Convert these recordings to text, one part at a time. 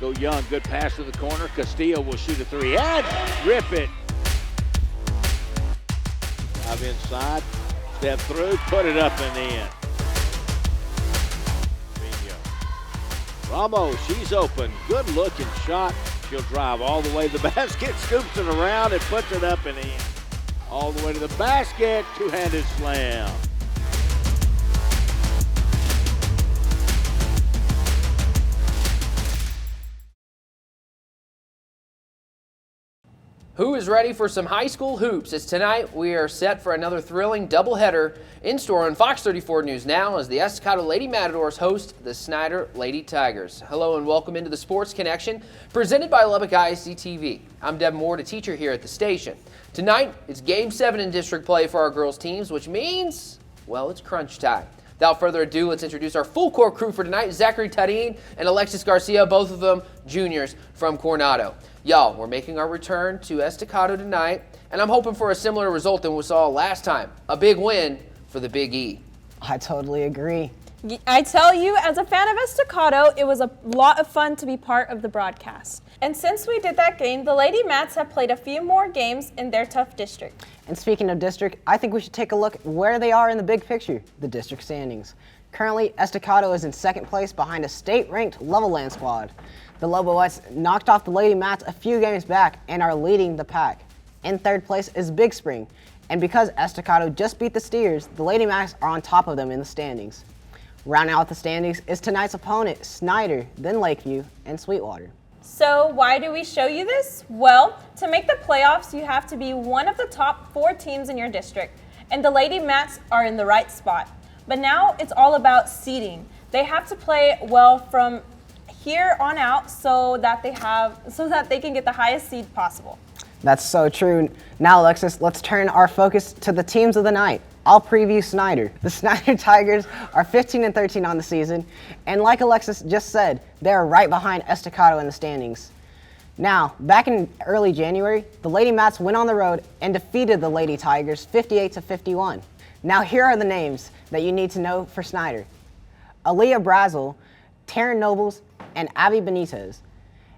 Go Young, good pass to the corner. Castillo will shoot a three and rip it. Drive inside, step through, put it up and in. Ramos, she's open. Good looking shot. She'll drive all the way to the basket, scoops it around and puts it up and in. All the way to the basket, two-handed slam. Who is ready for some high school hoops? As tonight we are set for another thrilling doubleheader in store on Fox 34 News Now as the Estacado Lady Matadors host the Snyder Lady Tigers. Hello and welcome into the Sports Connection presented by Lubbock ISD TV. I'm Deb Moore, the teacher here at the station. Tonight it's Game 7 in district play for our girls teams, which means, well, it's crunch time. Without further ado, let's introduce our full court crew for tonight. Zachary Taryn and Alexis Garcia, both of them juniors from Coronado. Y'all, we're making our return to Estacado tonight, and I'm hoping for a similar result than we saw last time. A big win for the Big E. I totally agree. I tell you, as a fan of Estacado, it was a lot of fun to be part of the broadcast. And since we did that game, the Lady Mats have played a few more games in their tough district. And speaking of district, I think we should take a look at where they are in the big picture, the district standings. Currently, Estacado is in second place behind a state-ranked Levelland squad. The Loboettes knocked off the Lady Mats a few games back and are leading the pack. In third place is Big Spring, and because Estacado just beat the Steers, the Lady Mats are on top of them in the standings. Rounding out the standings is tonight's opponent, Snyder, then Lakeview, and Sweetwater. So why do we show you this? Well, to make the playoffs, you have to be one of the top 4 teams in your district, and the Lady Mats are in the right spot. But now it's all about seeding. They have to play well from here on out so that they can get the highest seed possible. That's so true. Now, Alexis, let's turn our focus to the teams of the night. I'll preview Snyder. The Snyder Tigers are 15-13 on the season, and like Alexis just said, they're right behind Estacado in the standings. Now, back in early January, the Lady Mats went on the road and defeated the Lady Tigers 58-51. Now, here are the names that you need to know for Snyder: Aaliyah Brazel, Taryn Nobles, and Abby Benitez.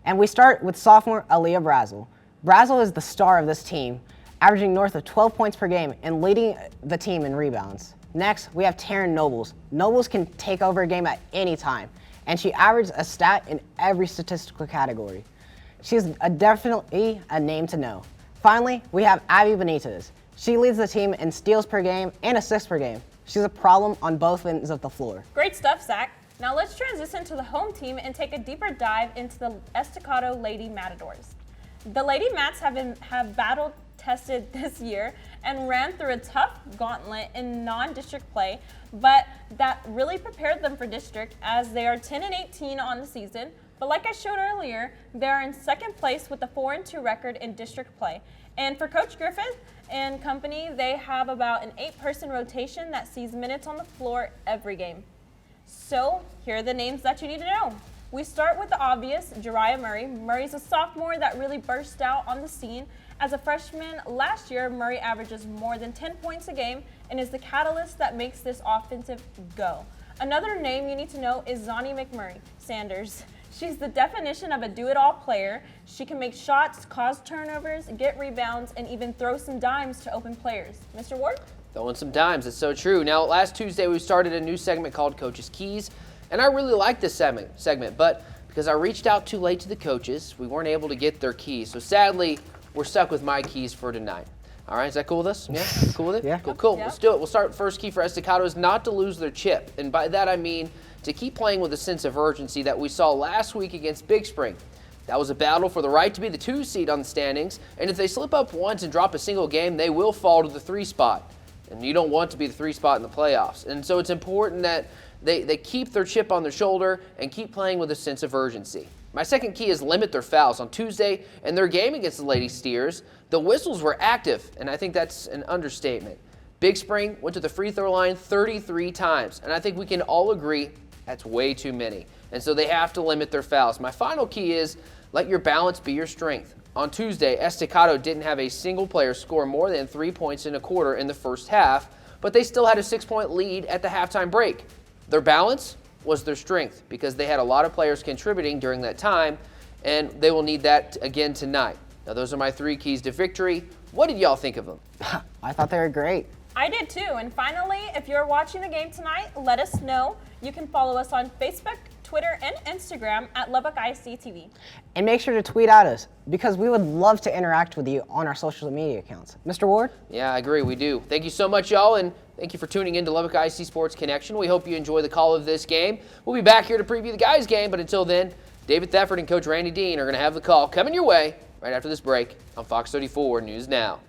And we start with sophomore Aaliyah Brazel. Brazel is the star of this team, averaging north of 12 points per game and leading the team in rebounds. Next, we have Taryn Nobles. Nobles can take over a game at any time, and she averaged a stat in every statistical category. She's definitely a name to know. Finally, we have Abby Benitez. She leads the team in steals per game and assists per game. She's a problem on both ends of the floor. Great stuff, Zach. Now let's transition to the home team and take a deeper dive into the Estacado Lady Matadors. The Lady Mats have battle-tested this year and ran through a tough gauntlet in non-district play, but that really prepared them for district as they are 10-18 on the season. But like I showed earlier, they're in second place with a 4-2 record in district play. And for Coach Griffith and company, they have about an 8-person rotation that sees minutes on the floor every game. So here are the names that you need to know. We start with the obvious, Jariah Murray. Murray's a sophomore that really burst out on the scene. As a freshman last year, Murray averages more than 10 points a game and is the catalyst that makes this offensive go. Another name you need to know is Zonnie McMurray Sanders. She's the definition of a do-it-all player. She can make shots, cause turnovers, get rebounds, and even throw some dimes to open players. Mr. Ward? Throwing some dimes, it's so true. Now, last Tuesday we started a new segment called Coach's Keys, and I really like this segment, but because I reached out too late to the coaches, we weren't able to get their keys. So sadly, we're stuck with my keys for tonight. All right, is that cool with us? Yeah, cool with it? Yeah. Cool. Yeah. Let's do it. We'll start. First key for Estacado is not to lose their chip, and by that I mean to keep playing with a sense of urgency that we saw last week against Big Spring. That was a battle for the right to be the 2 seed on the standings, and if they slip up once and drop a single game, they will fall to the 3 spot. And you don't want to be the 3 spot in the playoffs. And so it's important that they keep their chip on their shoulder and keep playing with a sense of urgency. My second key is limit their fouls. On Tuesday, in their game against the Lady Steers, the whistles were active, and I think that's an understatement. Big Spring went to the free throw line 33 times, and I think we can all agree that's way too many. And so they have to limit their fouls. My final key is let your balance be your strength. On Tuesday, Estacado didn't have a single player score more than 3 points in a quarter in the first half, but they still had a 6-point lead at the halftime break. Their balance was their strength because they had a lot of players contributing during that time, and they will need that again tonight. Now, those are my 3 keys to victory. What did y'all think of them? I thought they were great. I did too. And finally, if you're watching the game tonight, let us know. You can follow us on Facebook, Twitter, and Instagram at Lubbock ISD TV. And make sure to tweet at us because we would love to interact with you on our social media accounts. Mr. Ward? Yeah, I agree. We do. Thank you so much, y'all, and thank you for tuning in to Lubbock ISD Sports Connection. We hope you enjoy the call of this game. We'll be back here to preview the guys' game, but until then, David Thefford and Coach Randy Dean are going to have the call coming your way right after this break on Fox 34 News Now.